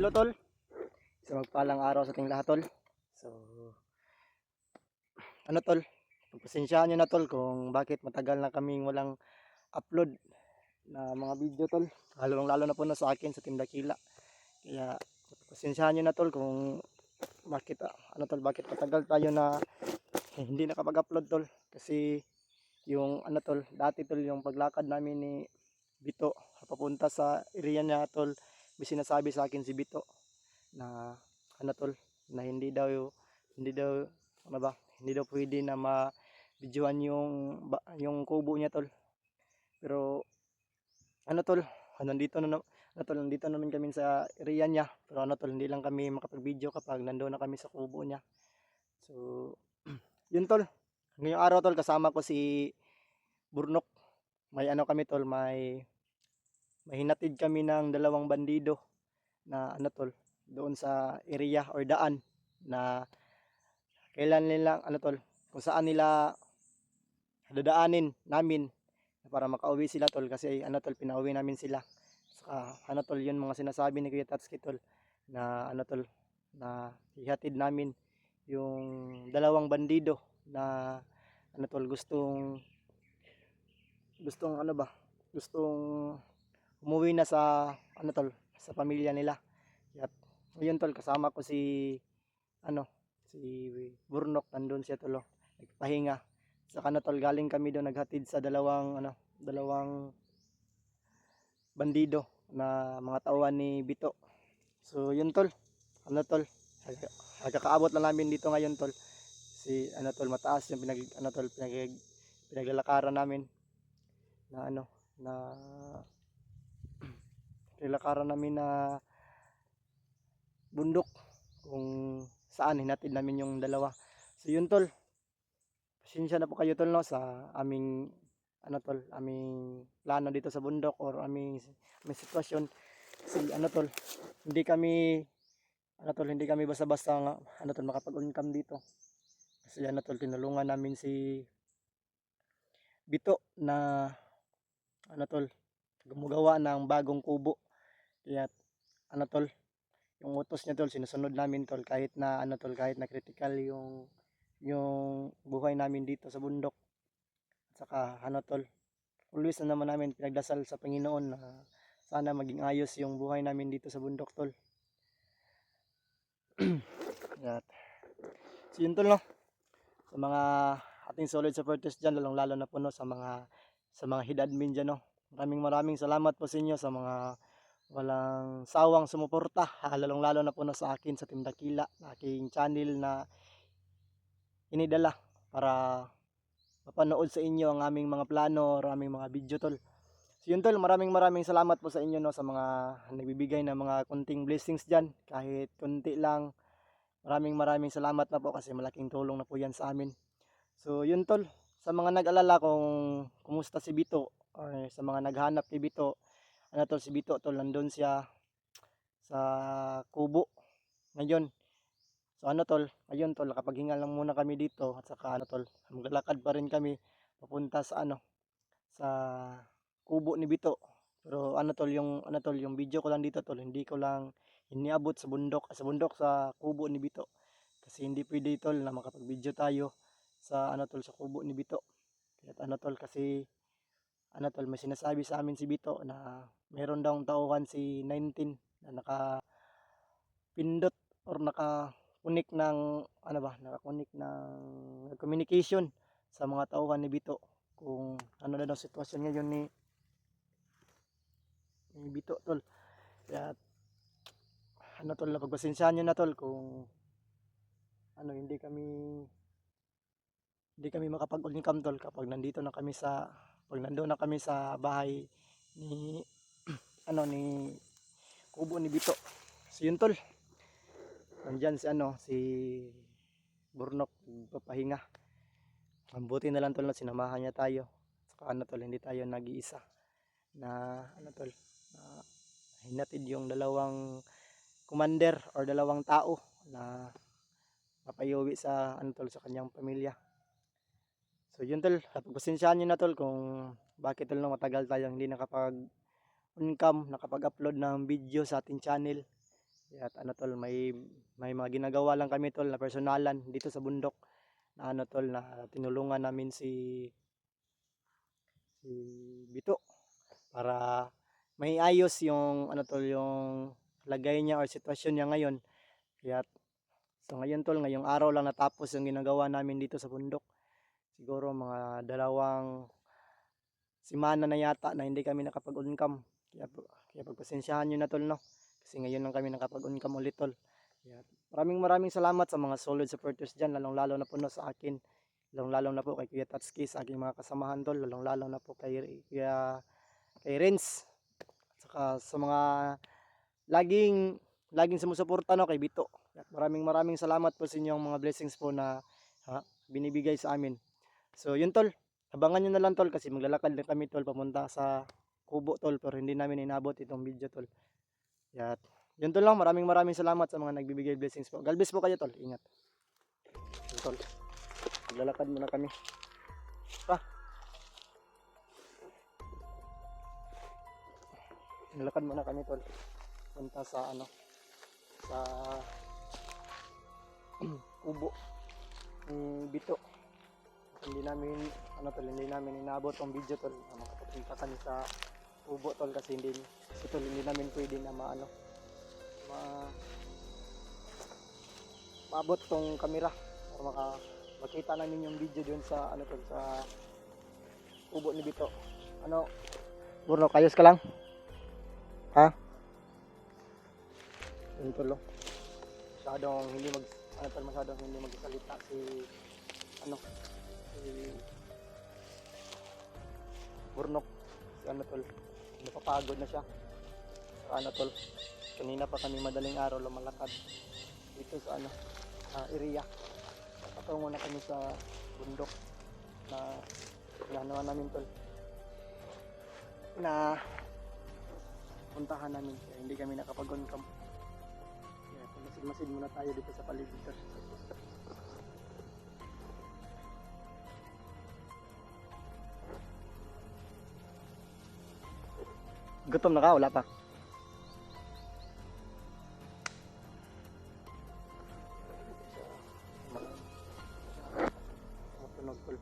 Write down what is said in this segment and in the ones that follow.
Hello tol, sa magpalang araw sa ating lahat tol. So, ano tol, pagpasensyaan nyo na tol kung bakit matagal na kaming walang upload na mga video tol. Lalo na po na sa akin sa Team Dakila. Kaya pagpasensyaan nyo na tol kung bakit bakit matagal tayo na hindi nakapag-upload tol. Kasi yung ano tol, dati tol yung paglakad namin ni Bito papunta sa area niya tol, may sinasabi sa akin si Bito na ano tol, na hindi daw ano ba hindi daw pwede na ma-videoan yung kubo niya tol. Pero ano tol, nandito naman kami sa area niya, pero ano tol, hindi lang kami makapag-video kapag nandoon na kami sa kubo niya. So yun tol, ngayong araw tol kasama ko si Burnok. May ano kami tol, may hinatid kami ng dalawang bandido na ano tol, doon sa area or daan na kailan nila ano tol, kung saan nila dadaanin namin para makauwi sila tol, kasi ano tol, pinauwi namin sila. Saka ano tol, yun mga sinasabi ni Kuya Tatsuki tol, na ano tol, na ihatid namin yung dalawang bandido na ano tol, gustong ano ba, gustong umuwi na sa ano tol, sa pamilya nila. At ngayon tol, kasama ko si ano, si Burnok, nandun siya tol, nagpahinga. Saka ano tol, galing kami doon naghatid sa dalawang bandido na mga tauhan ni Bito. So yun tol, ano tol, nagkakaabot lang namin dito ngayon tol. Si ano tol, mataas yung pinaglalakaran namin na ano, na pinaglalakaran namin na bundok kung saan hinatid namin yung dalawa. So yun tol, pasensya na po kayo tol no sa aming plano dito sa bundok or aming sitwasyon. Kasi ano tol, hindi kami basta-basta makapag-income dito. Kasi ano tol, tinulungan namin si Bito na ano tol, gumagawa ng bagong kubo. Kaya ano tol, yung utos niya tol, sinusunod namin tol, kahit na critical yung buhay namin dito sa bundok. At saka ano tol, always na naman namin pinagdasal sa Panginoon na sana maging ayos yung buhay namin dito sa bundok tol. At so yun tol no, sa mga ating solid supporters dyan, lalong lalo na po no sa mga head admin dyan no, maraming salamat po sa inyo sa mga walang sawang sumuporta, lalong lalo na po no sa akin sa Team Dakila, aking channel na inidala para mapanood sa inyo ang aming mga plano or aming mga video tol. So yun tol, maraming salamat po sa inyo no, sa mga nagbibigay ng mga kunting blessings dyan, kahit kunti lang. Maraming salamat na po kasi malaking tulong na po yan sa amin. So yun tol, sa mga nag-alala kung kumusta si Bito or sa mga naghanap kay Bito, ano tol, si Bito tol, nandun siya sa kubo ngayon. So ano tol, ayun tol, nakapaghinga lang muna kami dito at saka ano tol, maglalakad pa rin kami papunta sa kubo ni Bito. Pero yung video ko lang dito tol, hindi ko lang iniabot sa kubo ni Bito. Kasi hindi pwede tol na makapag-video tayo sa kubo ni Bito. Kaya ano tol, kasi ano tol, may sinasabi sa amin si Bito na meron daw tauhan si 19 na nakapindot or nakakunik ng nakakunik ng communication sa mga tauhan ni Bito, kung ano na daw sitwasyon ngayon ni Bito tol. Kaya ano tol, napagpasensyahan nyo na tol kung hindi kami makapag-income tol kapag pag nandoon na kami sa bahay ni ni kubo ni Bito. So yun tol, nandyan si Burnok papahinga. Ang buti na lang tol na sinamahan niya tayo. Saka tol, hindi tayo nag-iisa na tol, na hinatid yung dalawang commander or dalawang tao na papayuwi sa sa kanyang pamilya. So yun tol, pagpasensyahan niyo na tol kung bakit tol no, matagal tayong hindi nakapag-upload ng video sa ating channel. At ano tol, may mga ginagawa lang kami tol na personalan dito sa bundok na ano tol na tinulungan namin si Bito para may ayos yung ano tol yung lagay niya or sitwasyon niya ngayon. Kaya so ngayon tol, ngayong araw lang natapos yung ginagawa namin dito sa bundok. Siguro mga 2 semana na yata na hindi kami nakapag-uncam. Kaya pagpasensyahan nyo na tol no. Kasi ngayon lang kami nakapag-uncam ulit tol. Kaya maraming salamat sa mga solid supporters dyan, lalong lalo na po no, sa akin. Lalong lalo na po kay Kuya Tatsuki, sa aking mga kasamahan tol. Lalong lalo na po kay Renz. At saka sa mga laging sumusuporta no, kay Bito. At maraming salamat po sa inyong mga blessings po na binibigay sa amin. So yun tol, abangan nyo na lang tol kasi maglalakad na kami tol papunta sa Kubo tol, pero hindi namin inabot itong video tol. At yun tol lang, maraming salamat sa mga nagbibigay blessings po. God bless po kayo tol, ingat. Yun tol, maglalakad muna kami. Maglalakad muna kami tol, punta sa sa Kubo ni Bito. Hindi namin inabot ang video tol. Makapunta kami sa Kubo tol kasi hindi namin pwede na maabot tong kamera para makita namin yung video doon sa sa Kubo ni Bito. Burno, kayos ka lang? Ha? Yun tol, masyadong hindi magsalita si Burnok, si tol, napapagod na siya. Tol, kanina pa kami madaling araw lumalakad dito sa area. Patungo na kami sa bundok na plano namin tol na puntahan namin, kaya hindi kami nakapag-uncam. Kaya masid muna tayo dito sa paligid tol. Gutom na ka? Wala pa? Matunog tol.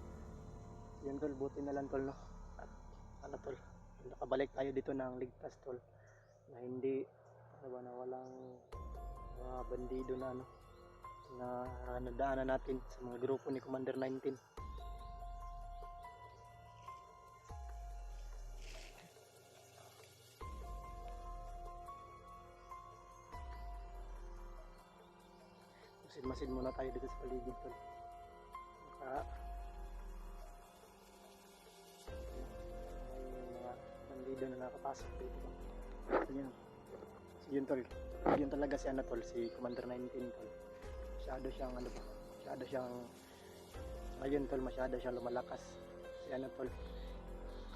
Yan tol, buti na lang tol no. At tol, nakabalik tayo dito ng ligtas tol. Na hindi, na walang mga bandido na na nadaanan natin sa mga grupo ni Commander 19. Masid muna tayo dito sa paligid tol. May mga bandido na nakapasok dito. Ayan. Yun tol. Yun talaga si tol, si Commander 19 tol. Masyado siyang ngayon tol, masyado siyang lumalakas. Si tol.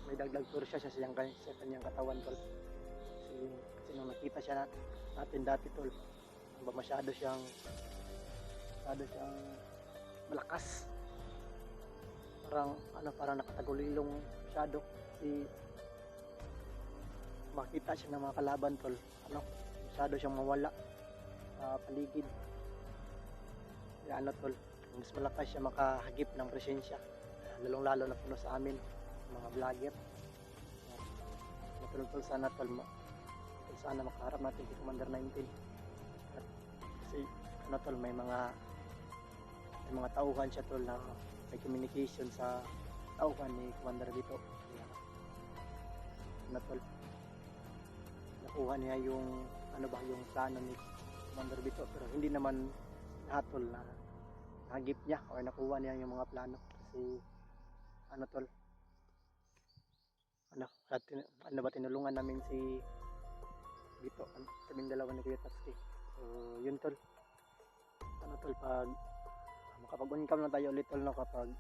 May dagdag siya sa kanyang katawan tol. Kasi nung nakita siya natin dati tol, masyado siyang malakas. Parang nakatagulilong masyado. Makita siya ng mga kalaban tol, masyado siyang mawala sa paligid. Kaya tol, mas malakas siya makahagip ng presensya, lalong lalo na puno sa amin mga vlogger. Tol, sana tol, sana makaharap natin si Commander 19. At kasi tol, may mga tauhan siya tol na may communication sa tauhan ni Commander Bito. Tol, nakuha niya yung yung plano ni Commander Bito, pero hindi naman lahat tol na nahagip niya o nakuha niya yung mga plano. Kasi tol, tinulungan namin si Bito, kaming dalawa ni Kuya Tatsuki. So yun tol, tol, pag makapag-uncam na tayo ulit tol no, kapag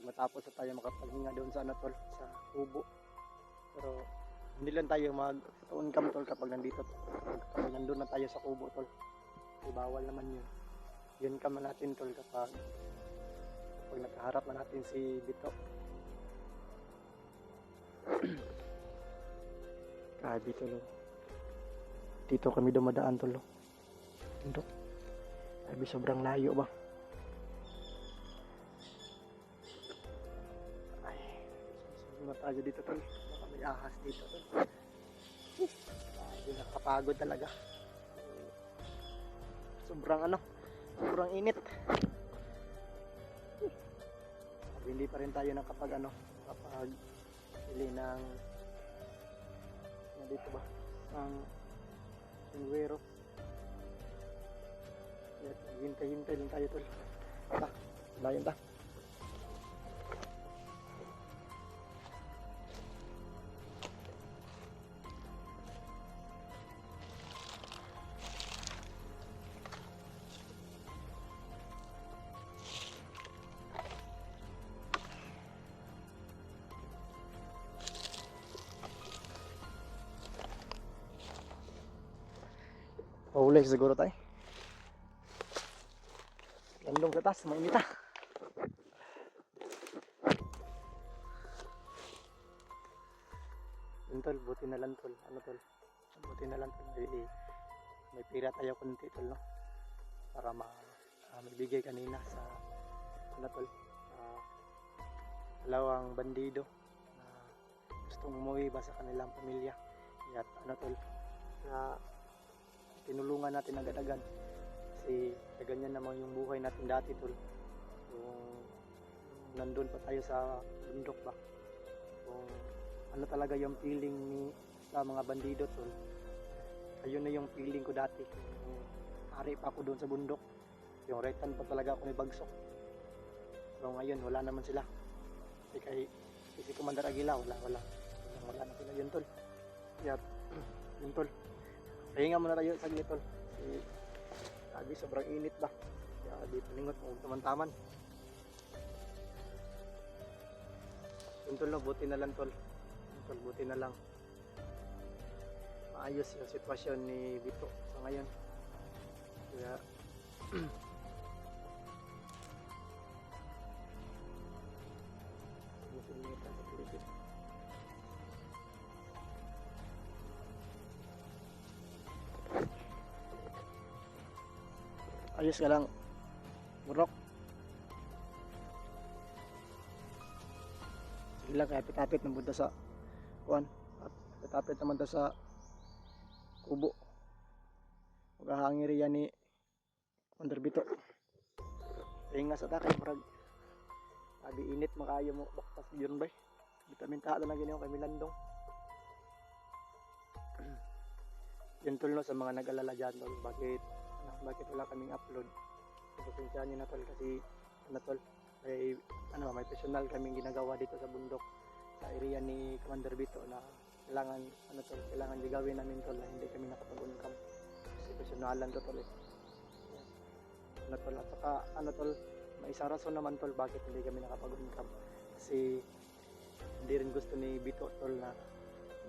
matapos na tayo makapaghinga doon sa tol, sa Kubo. Pero hindi lang tayo mag-uncam tol kapag nandun na tayo sa Kubo tol. Kasi bawal naman yun. Yun cam na natin tol kapag nakaharap na natin si Bito. Grabe tol. dito kami dumadaan tol. Bundok. Sabi sobrang layo ba? Ay, susunod tayo dito tol. Baka may ahas dito tol. Grabe, nakakapagod talaga. Sobrang init. Hindi pa rin tayo nakapag pili ng dito ba? Ang Singuero. Hintay lang tayo tol. Layan ta. Paulay siguro tayo. Landong sa taas, mainita. Yun tol, buti na lang tol. Ano tol? Buti na lang tol. May pira tayo kunti tol, no? Para magbigay kanina sa ano tol, dalawang bandido na gustong umuwi ba sa kanilang pamilya. At ano tol, tinulungan natin agad-agad kasi ganyan naman yung buhay natin dati tol. Yung nandun pa tayo sa bundok ba, kung ano talaga yung feeling sa mga bandido tol, ayun na yung feeling ko dati. Yung hari pa ako doon sa bundok, yung retan pa talaga ako ni Bagsok. So ngayon wala naman sila kasi si Commander Aguila wala na sila. Yun tol, yun tol. Pahinga muna tayo saglit tol. Kasi sobrang init ba. Kaya di paningot mo taman-taman. Yun tol, no, buti na lang tol. Yun tol, buti na lang. Maayos yung sitwasyon ni Bito sa ngayon. Kaya ayos ka lang, burok. Sige lang, kaya pitapit ng punta sa kuwan. At pitapit naman ta sa kubo. Maghahangiri yan ni Commander Bito. Tinga sa takay, murag. Sabi init, makayo mo baktas yun ba? Vitamin ta na ginawa kay Milandong. Yun tol, no, sa mga nag-alala dyan tol, bakit wala kaming upload. Pasensyahan nyo na tol kasi ano tol, may personal kaming ginagawa dito sa bundok sa area ni Commander Bito na kailangan gagawin namin tol, na hindi kami nakapag-uncam kasi personalan to tol ano tol. At saka ano tol, may isang rason naman tol bakit hindi kami nakapag-uncam kasi hindi rin gusto ni Bito tol na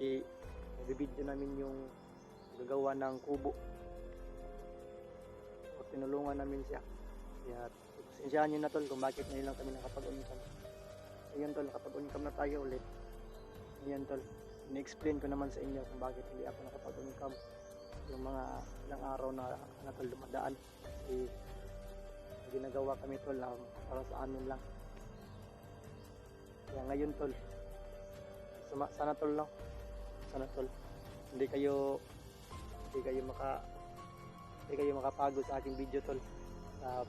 i-video namin yung gagawa ng kubo. Tinulungan namin siya. Kaya pasensyahan nyo na tol kung bakit ngayon lang kami nakapag-uncam. Ayun tol, nakapag-uncam na tayo ulit. Ayun tol, in-explain ko naman sa inyo kung bakit hindi ako nakapag-uncam yung mga ilang araw na tol dumadaan. Kasi ginagawa kami tol na para sa amin lang. Kaya ngayon tol, sana tol no? Sana tol, hindi kayo makapagod sa aking video tol, sa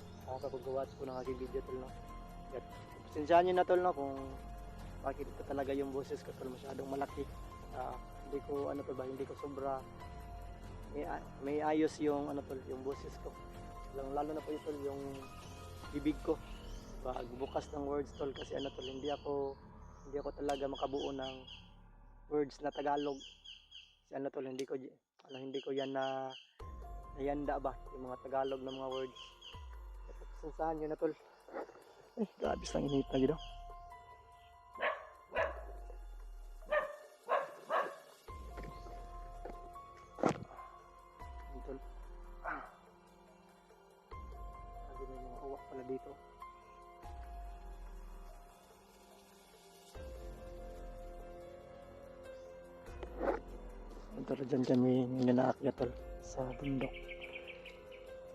paggawa ko ng aking video tol, no? At pasensyahan nyo na tol, no, kung bakit ito talaga yung boses ko tol, masyadong malaki. Hindi ko sobra may ayos yung tol, yung boses ko. Lalo na po tol, yung bibig ko bukas ng words tol, kasi tol, hindi ako talaga makabuo ng words na Tagalog. Kasi tol, hindi ko yan na nayanda ba yung mga Tagalog na mga words. Pasensahan nyo na tol. Grabe sang init na gito. Tol. Sabi may mga uwak pala dito. tol, dyan kami ngayon naakyat tol sa bundok.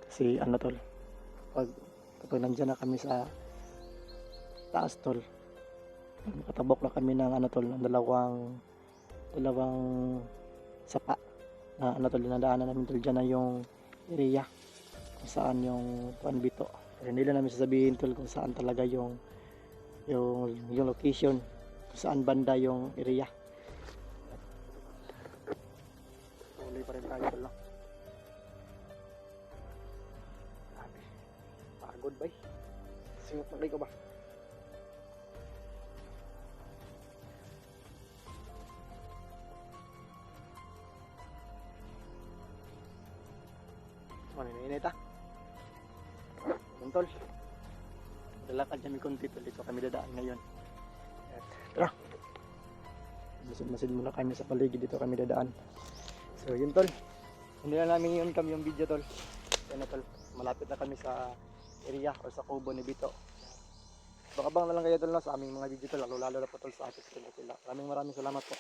Kasi ano tol, kapag nandyan na kami sa taas tol, nakatabok na kami ng ano tol, ng dalawang sapa na ano tol, dinadaanan namin tol, dyan na yung area kung saan yung Juan Bito. Pero hindi lang namin sasabihin tol kung saan talaga yung location, kung saan banda yung area. Tuloy pa rin tayo tol, no? Grabe, pagod ba eh, singot na ko ba? Maninit ah. Yun tol, lalakad kami konti tol, dito kami dadaan ngayon. Tara, masid muna kami sa paligid, dito kami dadaan. So yun tol, hindi na namin i-on-cam yung video tol. Yan na tol, malapit na kami sa area o sa kubo ni Bito. Baka bang na lang kayo tol, no, sa aming mga video tol, lalo na po tol sa ating tol. Maraming salamat po.